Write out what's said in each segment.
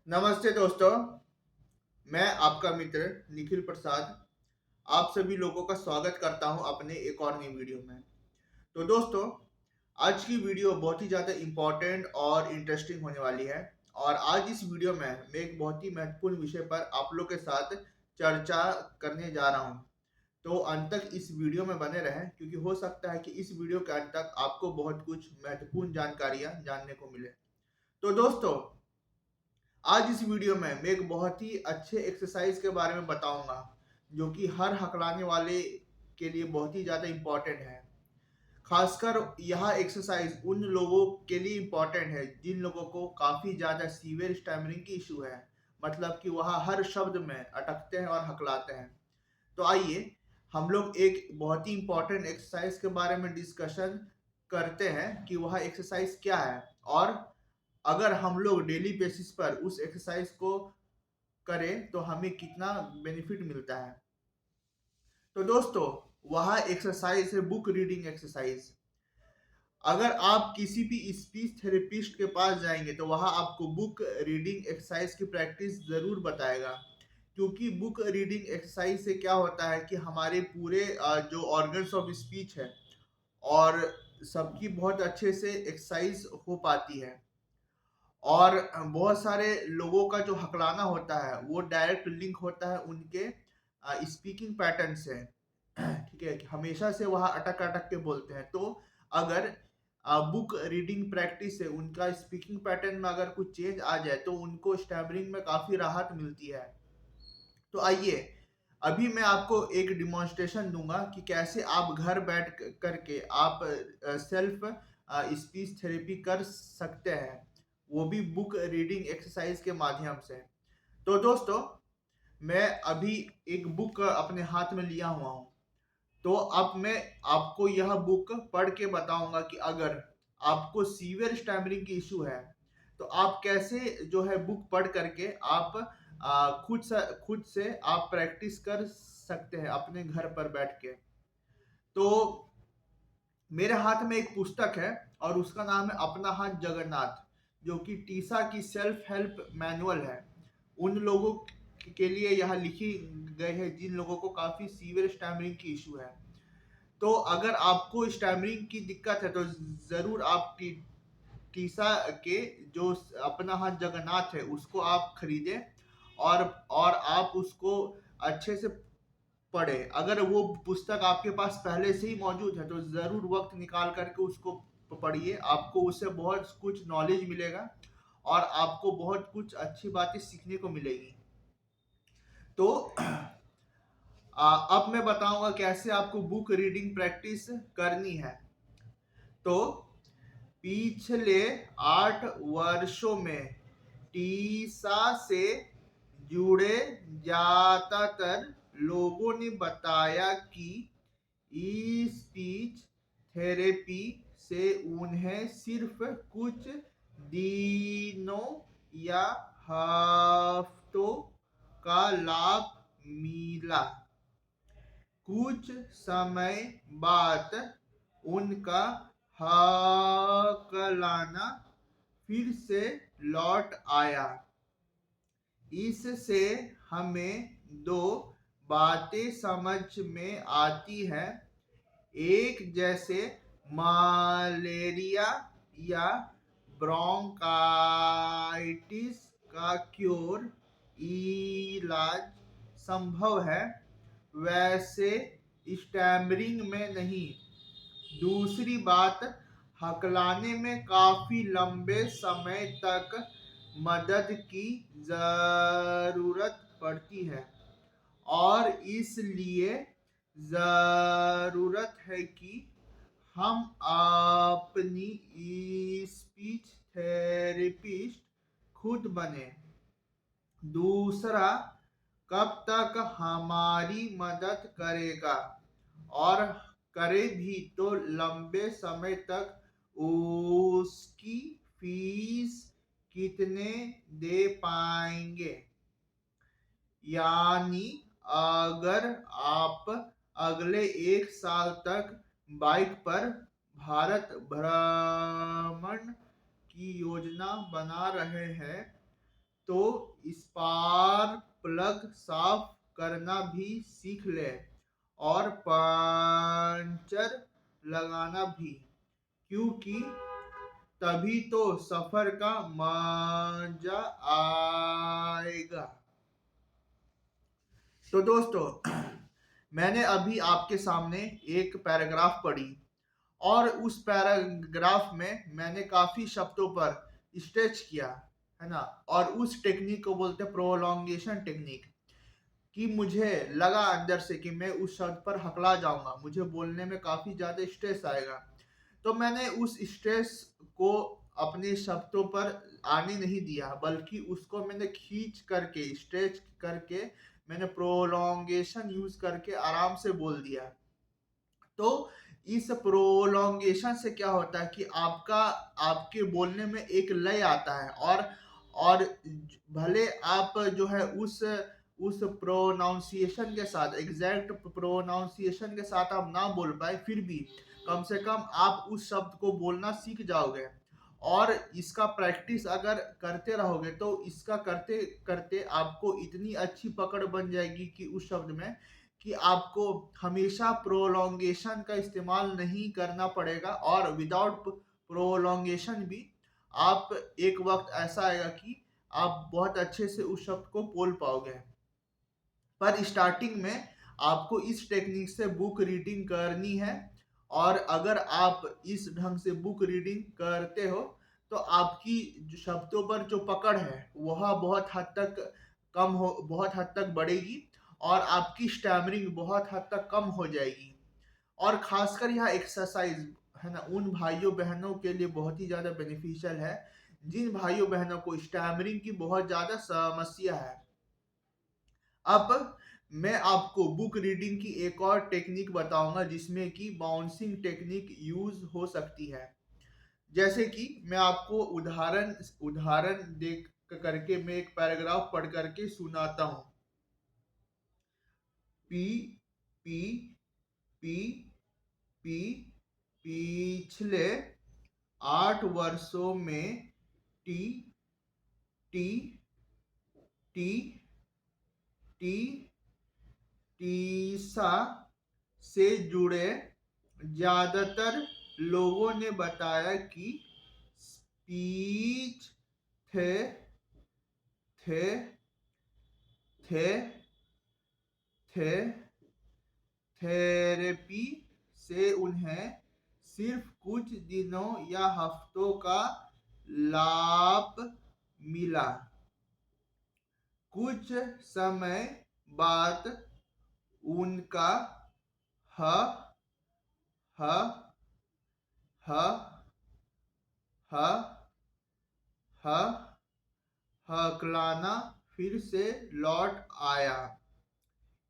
नमस्ते दोस्तों, मैं आपका मित्र निखिल प्रसाद आप सभी लोगों का स्वागत करता हूं अपने एक और नई वीडियो में। तो दोस्तों, आज की वीडियो बहुत ही ज़्यादा इम्पोर्टेंट और इंटरेस्टिंग होने वाली है और आज इस वीडियो में मैं एक बहुत ही महत्वपूर्ण विषय पर आप लोग के साथ चर्चा करने जा रहा हूं। तो अंत तक इस वीडियो में बने रहें क्योंकि हो सकता है कि इस वीडियो के अंत तक आपको बहुत कुछ महत्वपूर्ण जानकारियाँ जानने को मिले। तो दोस्तों, आज इस वीडियो में मैं एक बहुत ही अच्छे एक्सरसाइज के बारे में बताऊंगा जो कि हर हकलाने वाले के लिए बहुत ही ज़्यादा इम्पोर्टेंट है। खासकर यह एक्सरसाइज उन लोगों के लिए इम्पोर्टेंट है जिन लोगों को काफ़ी ज़्यादा सीवियर स्टैमरिंग की इशू है, मतलब कि वह हर शब्द में अटकते हैं और हकलाते हैं। तो आइए हम लोग एक बहुत ही इम्पोर्टेंट एक्सरसाइज के बारे में डिस्कशन करते हैं कि वह एक्सरसाइज क्या है और अगर हम लोग डेली बेसिस पर उस एक्सरसाइज को करें तो हमें कितना बेनिफिट मिलता है। तो दोस्तों, वह एक्सरसाइज है बुक रीडिंग एक्सरसाइज। अगर आप किसी भी स्पीच थेरेपिस्ट के पास जाएंगे तो वह आपको बुक रीडिंग एक्सरसाइज की प्रैक्टिस ज़रूर बताएगा, क्योंकि बुक रीडिंग एक्सरसाइज से क्या होता है कि हमारे पूरे जो ऑर्गन्स ऑफ स्पीच है और सबकी बहुत अच्छे से एक्सरसाइज हो पाती है। और बहुत सारे लोगों का जो हकलाना होता है वो डायरेक्ट लिंक होता है उनके स्पीकिंग पैटर्न से। ठीक है कि हमेशा से वह अटक अटक के बोलते हैं। तो अगर बुक रीडिंग प्रैक्टिस से उनका स्पीकिंग पैटर्न में अगर कुछ चेंज आ जाए तो उनको स्टैमरिंग में काफ़ी राहत मिलती है। तो आइए अभी मैं आपको एक डिमॉन्स्ट्रेशन दूंगा कि कैसे आप घर बैठ करके आप सेल्फ स्पीच थेरेपी कर सकते हैं, वो भी बुक रीडिंग एक्सरसाइज के माध्यम से। तो दोस्तों, मैं अभी एक बुक अपने हाथ में लिया हुआ हूँ। तो अब मैं आपको यह बुक पढ़ के बताऊंगा कि अगर आपको सीवियर स्टैमरिंग की इशू है तो आप कैसे जो है बुक पढ़ करके आप खुद से आप प्रैक्टिस कर सकते हैं अपने घर पर बैठ के। तो मेरे हाथ में एक पुस्तक है और उसका नाम है अपना हाथ जगन्नाथ, जो कि टीसा की सेल्फ हेल्प मैनुअल है। उन लोगों के लिए यह लिखी गई है जिन लोगों को काफ़ी सीवियर स्टैमरिंग की इशू है। तो अगर आपको स्टैमरिंग की दिक्कत है तो ज़रूर आप टीसा के जो अपना हाथ जगन्नाथ है उसको आप खरीदें और आप उसको अच्छे से पढ़े। अगर वो पुस्तक आपके पास पहले से ही मौजूद है तो ज़रूर वक्त निकाल करके उसको पढ़िए। आपको उससे बहुत कुछ नॉलेज मिलेगा और आपको बहुत कुछ अच्छी बातें सीखने को मिलेगी। तो अब मैं बताऊंगा कैसे आपको बुक रीडिंग प्रैक्टिस करनी है। तो पिछले 8 वर्षों में टीसा से जुड़े ज्यादातर लोगों ने बताया कि स्पीच थेरेपी से उन्हें सिर्फ कुछ दिनों या हफ्तों का लाभ मिला। कुछ समय बाद उनका हकलाना फिर से लौट आया। इससे हमें दो बातें समझ में आती है। एक, जैसे मलेरिया या ब्रोंकाइटिस का क्योर इलाज संभव है, वैसे स्टैमरिंग में नहीं। दूसरी बात, हकलाने में काफी लंबे समय तक मदद की जरूरत पड़ती है और इसलिए जरूरत है कि हम अपनी स्पीच थेरेपिस्ट खुद बने। दूसरा, कब तक हमारी मदद करेगा और करे भी तो लंबे समय तक उसकी फीस कितने दे पाएंगे। यानी अगर आप अगले 1 साल तक बाइक पर भारत भ्रमण की योजना बना रहे हैं तो स्पार्क प्लग साफ करना भी सीख ले और पंचर लगाना भी, क्योंकि तभी तो सफर का मजा आएगा। तो दोस्तों, मैंने अभी आपके सामने एक पैराग्राफ पढ़ी और उस पैराग्राफ में मैंने काफी शब्दों पर स्ट्रेच किया, है ना। और उस टेक्निक को बोलते हैं प्रोलोंगेशन टेक्निक। कि मुझे लगा अंदर से कि मैं उस शब्द पर हकला जाऊंगा, मुझे बोलने में काफी ज्यादा स्ट्रेस आएगा। तो मैंने उस स्ट्रेस को अपने शब्दों पर आने नहीं दिया, बल्कि उसको मैंने खींच करके स्ट्रेच करके मैंने प्रोलोंगेशन यूज करके आराम से बोल दिया। तो इस प्रोलोंगेशन से क्या होता है कि आपके बोलने में एक लय आता है। और भले आप जो है उस प्रोनाउंसिएशन के साथ, एग्जैक्ट प्रोनाउंसिएशन के साथ आप ना बोल पाए, फिर भी कम से कम आप उस शब्द को बोलना सीख जाओगे। और इसका प्रैक्टिस अगर करते रहोगे तो इसका करते करते आपको इतनी अच्छी पकड़ बन जाएगी कि उस शब्द में, कि आपको हमेशा प्रोलोंगेशन का इस्तेमाल नहीं करना पड़ेगा। और विदाउट प्रोलोंगेशन भी आप एक वक्त ऐसा आएगा कि आप बहुत अच्छे से उस शब्द को बोल पाओगे। पर स्टार्टिंग में आपको इस टेक्निक से बुक रीडिंग करनी है। और अगर आप इस ढंग से बुक रीडिंग करते हो तो आपकी जो शब्दों पर जो पकड़ है वह बहुत हद तक बढ़ेगी और आपकी स्टैमरिंग बहुत हद तक कम हो जाएगी। और खासकर यह एक्सरसाइज, है ना, उन भाइयों बहनों के लिए बहुत ही ज्यादा बेनिफिशियल है जिन भाइयों बहनों को स्टैमरिंग की बहुत ज्यादा समस्या है। अब मैं आपको बुक रीडिंग की एक और टेक्निक बताऊंगा जिसमें कि बाउंसिंग टेक्निक यूज हो सकती है। जैसे कि मैं आपको उदाहरण उदाहरण देख करके मैं एक पैराग्राफ पढ़ करके सुनाता हूँ। पी पी पी पी पिछले 8 वर्षों में T T T T Tessa से जुड़े ज्यादातर लोगों ने बताया कि स्पीच थे थे थे थे थेरेपी से उन्हें सिर्फ कुछ दिनों या हफ्तों का लाभ मिला। कुछ समय बाद उनका ह ह ह ह ह हकलाना फिर से लौट आया।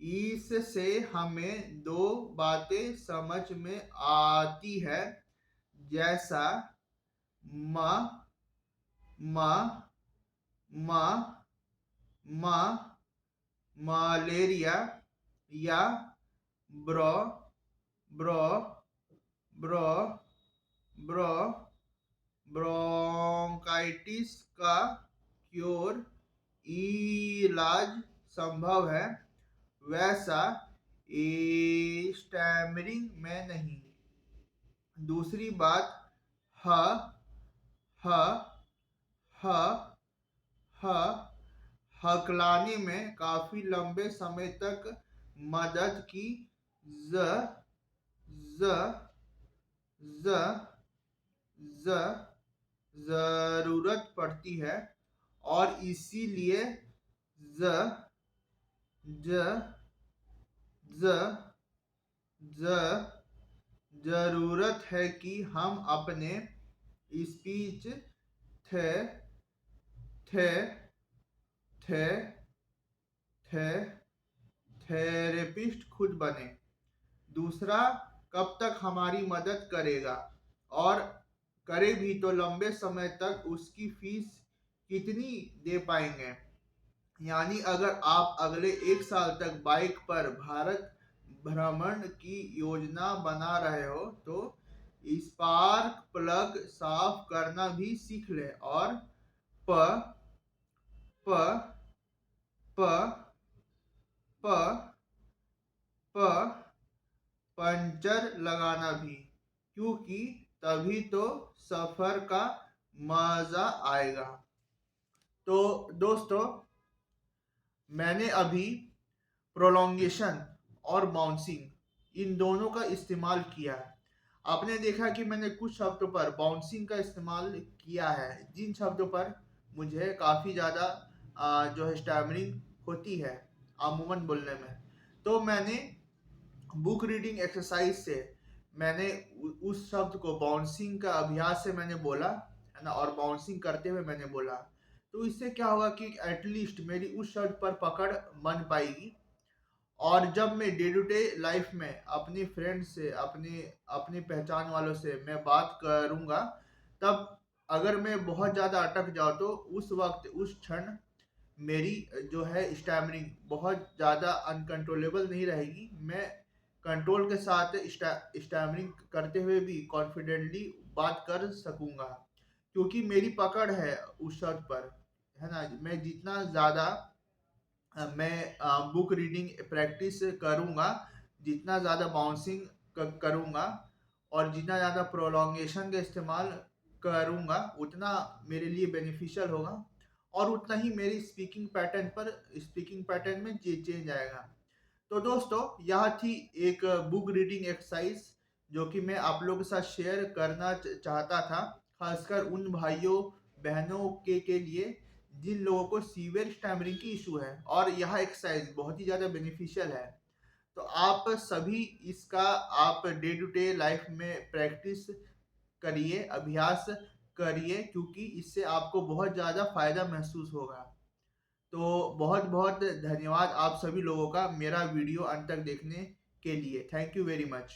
इससे हमें दो बातें समझ में आती है, जैसा म म म म मलेरिया या bro bro bro bro bronchitis का क्योर इलाज संभव है, वैसा स्टैमरिंग में नहीं। दूसरी बात, ह ह ह ह हकलाने में काफी लंबे समय तक मदद की ज ज ज ज जरूरत पड़ती है। और इसीलिए ज ज ज ज जरूरत है कि हम अपने स्पीच थे थे थे थे थेरेपिस्ट खुद बने। दूसरा, कब तक हमारी मदद करेगा, और करे भी तो लंबे समय तक उसकी फीस कितनी दे पाएंगे। यानी अगर आप अगले 1 साल तक बाइक पर भारत भ्रमण की योजना बना रहे हो तो स्पार्क प्लग साफ करना भी सीख ले। और प प प प प पंचर लगाना भी, क्योंकि तभी तो सफर का मजा आएगा। तो दोस्तों, मैंने अभी प्रोलोंगेशन और बाउंसिंग इन दोनों का इस्तेमाल किया है। आपने देखा कि मैंने कुछ शब्दों पर बाउंसिंग का इस्तेमाल किया है, जिन शब्दों पर मुझे काफ़ी ज़्यादा जो है स्टैमरिंग होती है अमूमन बोलने में। तो मैंने बुक रीडिंग एक्सरसाइज से मैंने उस शब्द को बाउंसिंग का अभ्यास से मैंने बोला है ना, और बाउंसिंग करते हुए मैंने बोला। तो इससे क्या होगा कि एटलीस्ट मेरी उस शब्द पर पकड़ बन पाएगी। और जब मैं डे टू डे लाइफ में अपनी फ्रेंड से, अपनी अपनी पहचान वालों से मैं बात करूंगा, तब अगर मैं बहुत ज़्यादा अटक जाऊँ तो उस वक्त, उस क्षण मेरी जो है स्टैमरिंग बहुत ज़्यादा अनकंट्रोलेबल नहीं रहेगी। मैं कंट्रोल के साथ स्टैमरिंग करते हुए भी कॉन्फिडेंटली बात कर सकूंगा, क्योंकि मेरी पकड़ है उस शब्द पर, है ना। मैं जितना ज़्यादा मैं बुक रीडिंग प्रैक्टिस करूँगा, जितना ज़्यादा बाउंसिंग करूँगा और जितना ज़्यादा प्रोलोंगेशन का इस्तेमाल करूँगा, उतना मेरे लिए बेनिफिशियल होगा और उतना ही मेरी स्पीकिंग पैटर्न में चेंज आएगा। तो दोस्तों, यह थी एक बुक रीडिंग एक्सरसाइज जो कि मैं आप लोगों के साथ शेयर करना चाहता था, खासकर उन भाइयों बहनों के लिए जिन लोगों को सीवियर स्टैमरिंग की इशू है, और यह एक्सरसाइज बहुत ही ज़्यादा बेनिफिशियल है। तो आप सभी इसका आप डे टू डे लाइफ में प्रैक्टिस करिए, अभ्यास करिए, क्योंकि इससे आपको बहुत ज़्यादा फायदा महसूस होगा। तो बहुत बहुत धन्यवाद आप सभी लोगों का मेरा वीडियो अंत तक देखने के लिए। Thank you very much.